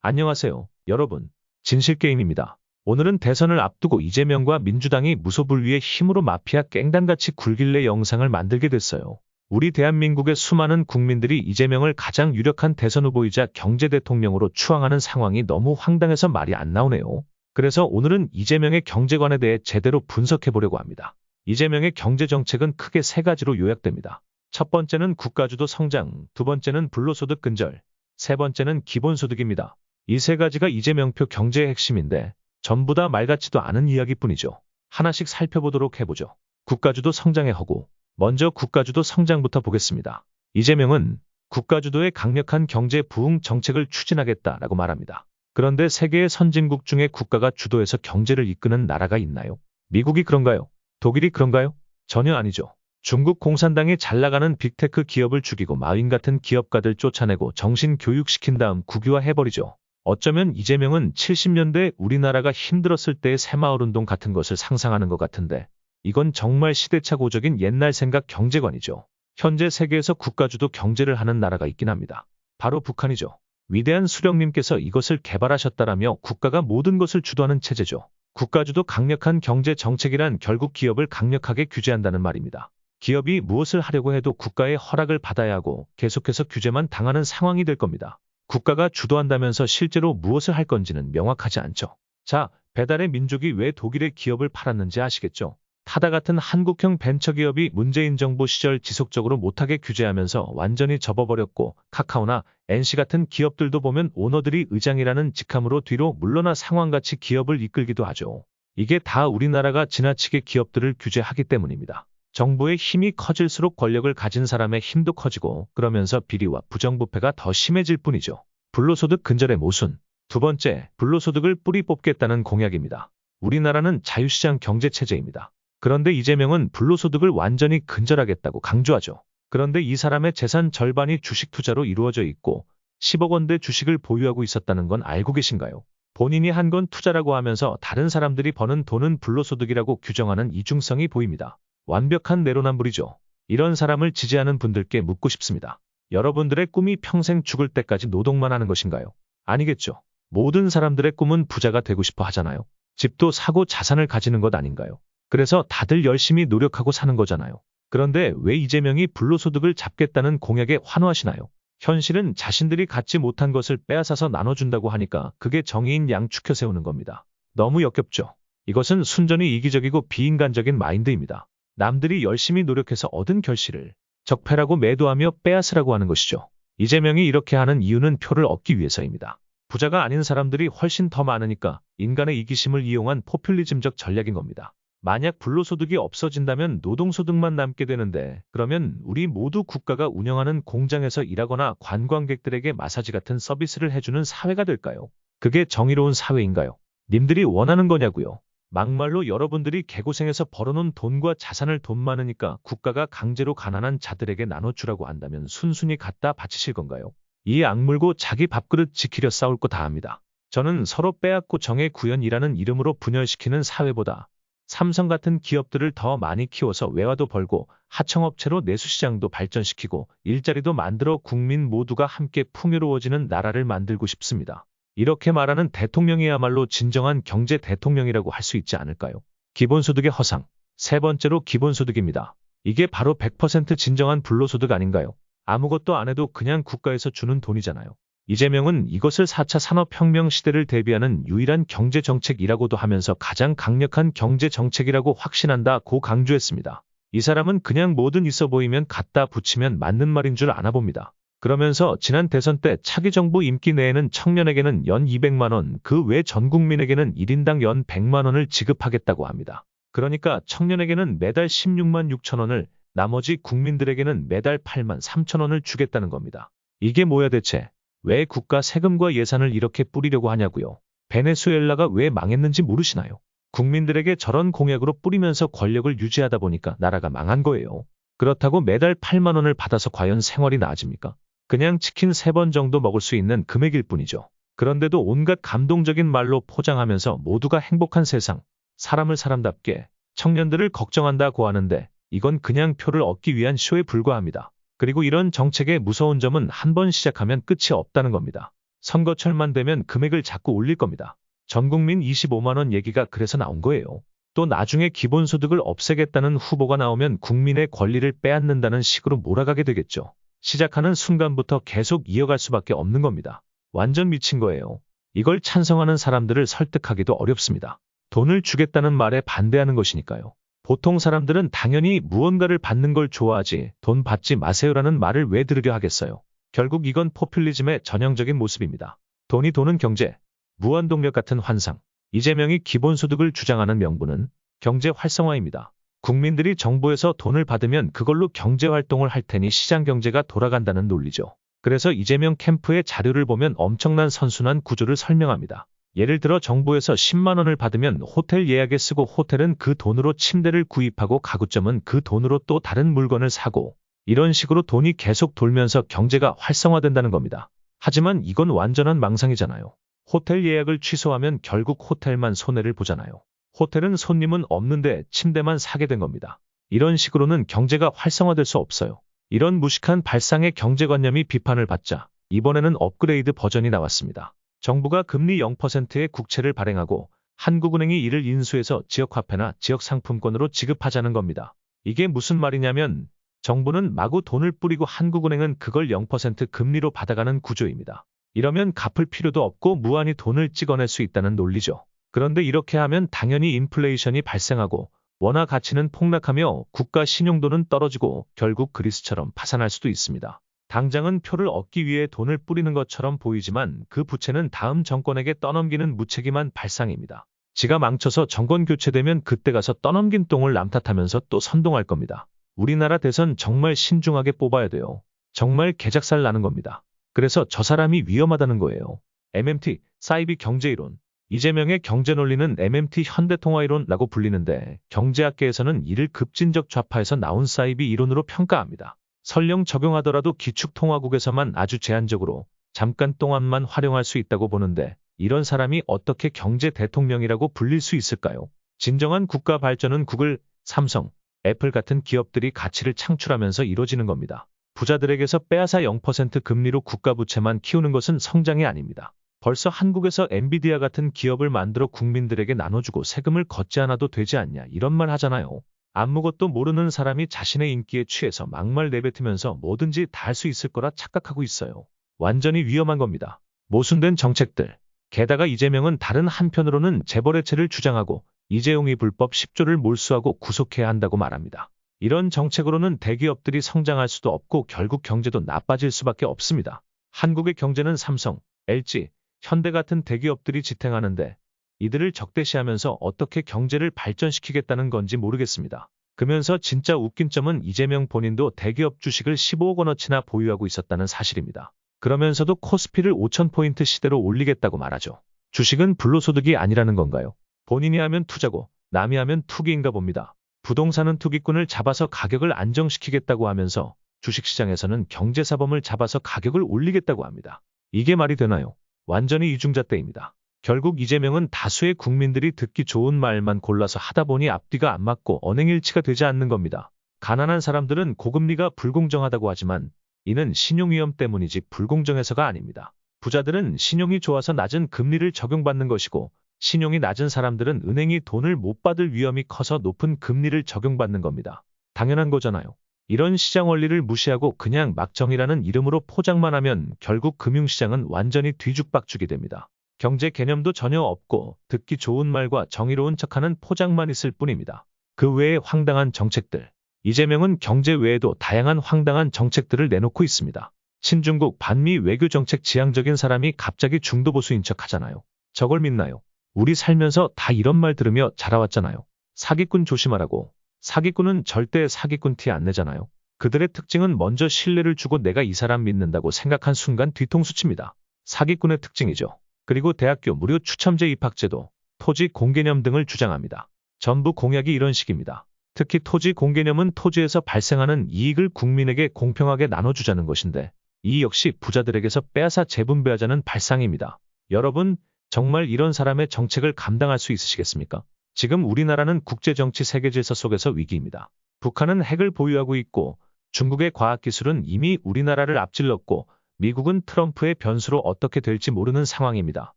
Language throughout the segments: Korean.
안녕하세요, 여러분. 진실게임입니다. 오늘은 대선을 앞두고 이재명과 민주당이 무소불위의 힘으로 마피아 깽단같이 굴길래 영상을 만들게 됐어요. 우리 대한민국의 수많은 국민들이 이재명을 가장 유력한 대선 후보이자 경제대통령으로 추앙하는 상황이 너무 황당해서 말이 안 나오네요. 그래서 오늘은 이재명의 경제관에 대해 제대로 분석해 보려고 합니다. 이재명의 경제정책은 크게 세 가지로 요약됩니다. 첫 번째는 국가주도 성장, 두 번째는 불로소득 근절, 세 번째는 기본소득입니다. 이 세 가지가 이재명표 경제의 핵심인데 전부 다 말 같지도 않은 이야기뿐이죠. 하나씩 살펴보도록 해보죠. 국가주도 성장의 허구. 먼저 국가주도 성장부터 보겠습니다. 이재명은 국가주도의 강력한 경제 부흥 정책을 추진하겠다라고 말합니다. 그런데 세계의 선진국 중에 국가가 주도해서 경제를 이끄는 나라가 있나요? 미국이 그런가요? 독일이 그런가요? 전혀 아니죠. 중국 공산당이 잘 나가는 빅테크 기업을 죽이고 마윈 같은 기업가들 쫓아내고 정신 교육시킨 다음 국유화해버리죠. 어쩌면 이재명은 70년대 우리나라가 힘들었을 때의 새마을운동 같은 것을 상상하는 것 같은데 이건 정말 시대착오적인 옛날 생각 경제관이죠. 현재 세계에서 국가주도 경제를 하는 나라가 있긴 합니다. 바로 북한이죠. 위대한 수령님께서 이것을 개발하셨다라며 국가가 모든 것을 주도하는 체제죠. 국가주도 강력한 경제 정책이란 결국 기업을 강력하게 규제한다는 말입니다. 기업이 무엇을 하려고 해도 국가의 허락을 받아야 하고 계속해서 규제만 당하는 상황이 될 겁니다. 국가가 주도한다면서 실제로 무엇을 할 건지는 명확하지 않죠. 자, 배달의 민족이 왜 독일의 기업을 팔았는지 아시겠죠? 타다 같은 한국형 벤처기업이 문재인 정부 시절 지속적으로 못하게 규제하면서 완전히 접어버렸고 카카오나 NC 같은 기업들도 보면 오너들이 의장이라는 직함으로 뒤로 물러나 상황같이 기업을 이끌기도 하죠. 이게 다 우리나라가 지나치게 기업들을 규제하기 때문입니다. 정부의 힘이 커질수록 권력을 가진 사람의 힘도 커지고 그러면서 비리와 부정부패가 더 심해질 뿐이죠. 불로소득 근절의 모순. 두 번째, 불로소득을 뿌리 뽑겠다는 공약입니다. 우리나라는 자유시장 경제체제입니다. 그런데 이재명은 불로소득을 완전히 근절하겠다고 강조하죠. 그런데 이 사람의 재산 절반이 주식 투자로 이루어져 있고 10억 원대 주식을 보유하고 있었다는 건 알고 계신가요? 본인이 한 건 투자라고 하면서 다른 사람들이 버는 돈은 불로소득이라고 규정하는 이중성이 보입니다. 완벽한 내로남불이죠. 이런 사람을 지지하는 분들께 묻고 싶습니다. 여러분들의 꿈이 평생 죽을 때까지 노동만 하는 것인가요? 아니겠죠. 모든 사람들의 꿈은 부자가 되고 싶어 하잖아요. 집도 사고 자산을 가지는 것 아닌가요? 그래서 다들 열심히 노력하고 사는 거잖아요. 그런데 왜 이재명이 불로소득을 잡겠다는 공약에 환호하시나요? 현실은 자신들이 갖지 못한 것을 빼앗아서 나눠준다고 하니까 그게 정의인 양축혀 세우는 겁니다. 너무 역겹죠. 이것은 순전히 이기적이고 비인간적인 마인드입니다. 남들이 열심히 노력해서 얻은 결실을 적폐라고 매도하며 빼앗으라고 하는 것이죠. 이재명이 이렇게 하는 이유는 표를 얻기 위해서입니다. 부자가 아닌 사람들이 훨씬 더 많으니까 인간의 이기심을 이용한 포퓰리즘적 전략인 겁니다. 만약 불로소득이 없어진다면 노동소득만 남게 되는데 그러면 우리 모두 국가가 운영하는 공장에서 일하거나 관광객들에게 마사지 같은 서비스를 해주는 사회가 될까요? 그게 정의로운 사회인가요? 님들이 원하는 거냐고요? 막말로 여러분들이 개고생해서 벌어놓은 돈과 자산을 돈 많으니까 국가가 강제로 가난한 자들에게 나눠주라고 한다면 순순히 갖다 바치실 건가요? 이 악물고 자기 밥그릇 지키려 싸울 거 다 합니다. 저는 서로 빼앗고 정의 구현이라는 이름으로 분열시키는 사회보다 삼성 같은 기업들을 더 많이 키워서 외화도 벌고 하청업체로 내수시장도 발전시키고 일자리도 만들어 국민 모두가 함께 풍요로워지는 나라를 만들고 싶습니다. 이렇게 말하는 대통령이야말로 진정한 경제 대통령이라고 할 수 있지 않을까요? 기본소득의 허상. 세 번째로 기본소득입니다. 이게 바로 100% 진정한 불로소득 아닌가요? 아무것도 안 해도 그냥 국가에서 주는 돈이잖아요. 이재명은 이것을 4차 산업혁명 시대를 대비하는 유일한 경제정책이라고도 하면서 가장 강력한 경제정책이라고 확신한다고 강조했습니다. 이 사람은 그냥 뭐든 있어 보이면 갖다 붙이면 맞는 말인 줄 아나 봅니다. 그러면서 지난 대선 때 차기 정부 임기 내에는 청년에게는 연 200만 원, 그 외 전 국민에게는 1인당 연 100만 원을 지급하겠다고 합니다. 그러니까 청년에게는 매달 16만 6천 원을, 나머지 국민들에게는 매달 8만 3천 원을 주겠다는 겁니다. 이게 뭐야 대체? 왜 국가 세금과 예산을 이렇게 뿌리려고 하냐고요? 베네수엘라가 왜 망했는지 모르시나요? 국민들에게 저런 공약으로 뿌리면서 권력을 유지하다 보니까 나라가 망한 거예요. 그렇다고 매달 8만 원을 받아서 과연 생활이 나아집니까? 그냥 치킨 3번 정도 먹을 수 있는 금액일 뿐이죠. 그런데도 온갖 감동적인 말로 포장하면서 모두가 행복한 세상, 사람을 사람답게, 청년들을 걱정한다고 하는데 이건 그냥 표를 얻기 위한 쇼에 불과합니다. 그리고 이런 정책의 무서운 점은 한 번 시작하면 끝이 없다는 겁니다. 선거철만 되면 금액을 자꾸 올릴 겁니다. 전국민 25만 원 얘기가 그래서 나온 거예요. 또 나중에 기본소득을 없애겠다는 후보가 나오면 국민의 권리를 빼앗는다는 식으로 몰아가게 되겠죠. 시작하는 순간부터 계속 이어갈 수밖에 없는 겁니다. 완전 미친 거예요. 이걸 찬성하는 사람들을 설득하기도 어렵습니다. 돈을 주겠다는 말에 반대하는 것이니까요. 보통 사람들은 당연히 무언가를 받는 걸 좋아하지 돈 받지 마세요라는 말을 왜 들으려 하겠어요. 결국 이건 포퓰리즘의 전형적인 모습입니다. 돈이 도는 경제, 무한동력 같은 환상. 이재명이 기본소득을 주장하는 명분은 경제 활성화입니다. 국민들이 정부에서 돈을 받으면 그걸로 경제활동을 할 테니 시장경제가 돌아간다는 논리죠. 그래서 이재명 캠프의 자료를 보면 엄청난 선순환 구조를 설명합니다. 예를 들어 정부에서 10만 원을 받으면 호텔 예약에 쓰고 호텔은 그 돈으로 침대를 구입하고 가구점은 그 돈으로 또 다른 물건을 사고 이런 식으로 돈이 계속 돌면서 경제가 활성화된다는 겁니다. 하지만 이건 완전한 망상이잖아요. 호텔 예약을 취소하면 결국 호텔만 손해를 보잖아요. 호텔은 손님은 없는데 침대만 사게 된 겁니다. 이런 식으로는 경제가 활성화될 수 없어요. 이런 무식한 발상의 경제관념이 비판을 받자 이번에는 업그레이드 버전이 나왔습니다. 정부가 금리 0%의 국채를 발행하고 한국은행이 이를 인수해서 지역화폐나 지역상품권으로 지급하자는 겁니다. 이게 무슨 말이냐면 정부는 마구 돈을 뿌리고 한국은행은 그걸 0% 금리로 받아가는 구조입니다. 이러면 갚을 필요도 없고 무한히 돈을 찍어낼 수 있다는 논리죠. 그런데 이렇게 하면 당연히 인플레이션이 발생하고 원화 가치는 폭락하며 국가 신용도는 떨어지고 결국 그리스처럼 파산할 수도 있습니다. 당장은 표를 얻기 위해 돈을 뿌리는 것처럼 보이지만 그 부채는 다음 정권에게 떠넘기는 무책임한 발상입니다. 지가 망쳐서 정권 교체되면 그때 가서 떠넘긴 똥을 남탓하면서 또 선동할 겁니다. 우리나라 대선 정말 신중하게 뽑아야 돼요. 정말 개작살 나는 겁니다. 그래서 저 사람이 위험하다는 거예요. MMT, 사이비 경제이론. 이재명의 경제 논리는 MMT 현대통화이론이라고 불리는데 경제학계에서는 이를 급진적 좌파에서 나온 사이비 이론으로 평가합니다. 설령 적용하더라도 기축통화국에서만 아주 제한적으로 잠깐 동안만 활용할 수 있다고 보는데 이런 사람이 어떻게 경제 대통령이라고 불릴 수 있을까요? 진정한 국가 발전은 구글, 삼성, 애플 같은 기업들이 가치를 창출하면서 이루어지는 겁니다. 부자들에게서 빼앗아 0% 금리로 국가 부채만 키우는 것은 성장이 아닙니다. 벌써 한국에서 엔비디아 같은 기업을 만들어 국민들에게 나눠주고 세금을 걷지 않아도 되지 않냐 이런 말 하잖아요. 아무것도 모르는 사람이 자신의 인기에 취해서 막말 내뱉으면서 뭐든지 다 할 수 있을 거라 착각하고 있어요. 완전히 위험한 겁니다. 모순된 정책들. 게다가 이재명은 다른 한편으로는 재벌해체를 주장하고 이재용이 불법 10조를 몰수하고 구속해야 한다고 말합니다. 이런 정책으로는 대기업들이 성장할 수도 없고 결국 경제도 나빠질 수밖에 없습니다. 한국의 경제는 삼성, LG, 현대 같은 대기업들이 지탱하는데 이들을 적대시하면서 어떻게 경제를 발전시키겠다는 건지 모르겠습니다. 그러면서 진짜 웃긴 점은 이재명 본인도 대기업 주식을 15억 원어치나 보유하고 있었다는 사실입니다. 그러면서도 코스피를 5,000포인트 시대로 올리겠다고 말하죠. 주식은 불로소득이 아니라는 건가요? 본인이 하면 투자고 남이 하면 투기인가 봅니다. 부동산은 투기꾼을 잡아서 가격을 안정시키겠다고 하면서 주식시장에서는 경제사범을 잡아서 가격을 올리겠다고 합니다. 이게 말이 되나요? 완전히 이중잣대입니다. 결국 이재명은 다수의 국민들이 듣기 좋은 말만 골라서 하다 보니 앞뒤가 안 맞고 언행일치가 되지 않는 겁니다. 가난한 사람들은 고금리가 불공정하다고 하지만 이는 신용위험 때문이지 불공정해서가 아닙니다. 부자들은 신용이 좋아서 낮은 금리를 적용받는 것이고 신용이 낮은 사람들은 은행이 돈을 못 받을 위험이 커서 높은 금리를 적용받는 겁니다. 당연한 거잖아요. 이런 시장 원리를 무시하고 그냥 막정이라는 이름으로 포장만 하면 결국 금융시장은 완전히 뒤죽박죽이 됩니다. 경제 개념도 전혀 없고 듣기 좋은 말과 정의로운 척하는 포장만 있을 뿐입니다. 그 외에 황당한 정책들. 이재명은 경제 외에도 다양한 황당한 정책들을 내놓고 있습니다. 친중국 반미 외교정책 지향적인 사람이 갑자기 중도보수인 척 하잖아요. 저걸 믿나요? 우리 살면서 다 이런 말 들으며 자라왔잖아요. 사기꾼 조심하라고. 사기꾼은 절대 사기꾼 티 안 내잖아요. 그들의 특징은 먼저 신뢰를 주고 내가 이 사람 믿는다고 생각한 순간 뒤통수 칩니다. 사기꾼의 특징이죠. 그리고 대학교 무료 추첨제 입학제도, 토지 공개념 등을 주장합니다. 전부 공약이 이런 식입니다. 특히 토지 공개념은 토지에서 발생하는 이익을 국민에게 공평하게 나눠주자는 것인데 이 역시 부자들에게서 빼앗아 재분배하자는 발상입니다. 여러분, 정말 이런 사람의 정책을 감당할 수 있으시겠습니까? 지금 우리나라는 국제정치 세계질서 속에서 위기입니다. 북한은 핵을 보유하고 있고 중국의 과학기술은 이미 우리나라를 앞질렀고 미국은 트럼프의 변수로 어떻게 될지 모르는 상황입니다.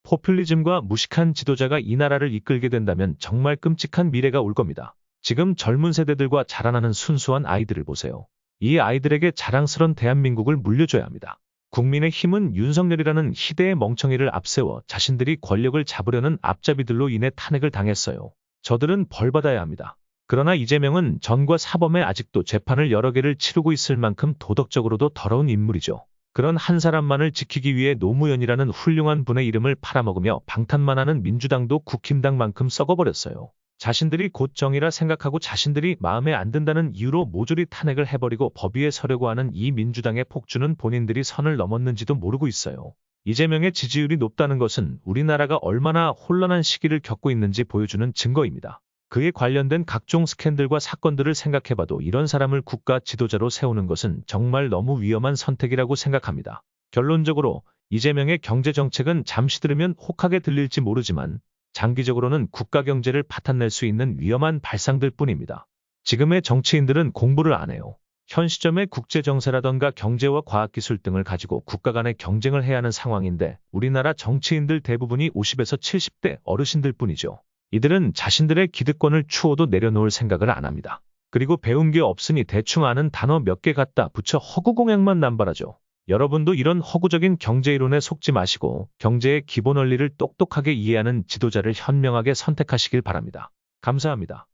포퓰리즘과 무식한 지도자가 이 나라를 이끌게 된다면 정말 끔찍한 미래가 올 겁니다. 지금 젊은 세대들과 자라나는 순수한 아이들을 보세요. 이 아이들에게 자랑스런 대한민국을 물려줘야 합니다. 국민의힘은 윤석열이라는 희대의 멍청이를 앞세워 자신들이 권력을 잡으려는 앞잡이들로 인해 탄핵을 당했어요. 저들은 벌받아야 합니다. 그러나 이재명은 전과 사범에 아직도 재판을 여러 개를 치르고 있을 만큼 도덕적으로도 더러운 인물이죠. 그런 한 사람만을 지키기 위해 노무현이라는 훌륭한 분의 이름을 팔아먹으며 방탄만 하는 민주당도 국힘당만큼 썩어버렸어요. 자신들이 곧 정의라 생각하고 자신들이 마음에 안 든다는 이유로 모조리 탄핵을 해버리고 법 위에 서려고 하는 이 민주당의 폭주는 본인들이 선을 넘었는지도 모르고 있어요. 이재명의 지지율이 높다는 것은 우리나라가 얼마나 혼란한 시기를 겪고 있는지 보여주는 증거입니다. 그에 관련된 각종 스캔들과 사건들을 생각해봐도 이런 사람을 국가 지도자로 세우는 것은 정말 너무 위험한 선택이라고 생각합니다. 결론적으로 이재명의 경제정책은 잠시 들으면 혹하게 들릴지 모르지만 장기적으로는 국가 경제를 파탄낼 수 있는 위험한 발상들 뿐입니다. 지금의 정치인들은 공부를 안 해요. 현 시점의 국제정세라던가 경제와 과학기술 등을 가지고 국가 간의 경쟁을 해야 하는 상황인데 우리나라 정치인들 대부분이 50에서 70대 어르신들 뿐이죠. 이들은 자신들의 기득권을 추호도 내려놓을 생각을 안 합니다. 그리고 배운 게 없으니 대충 아는 단어 몇 개 갖다 붙여 허구공약만 남발하죠. 여러분도 이런 허구적인 경제이론에 속지 마시고 경제의 기본 원리를 똑똑하게 이해하는 지도자를 현명하게 선택하시길 바랍니다. 감사합니다.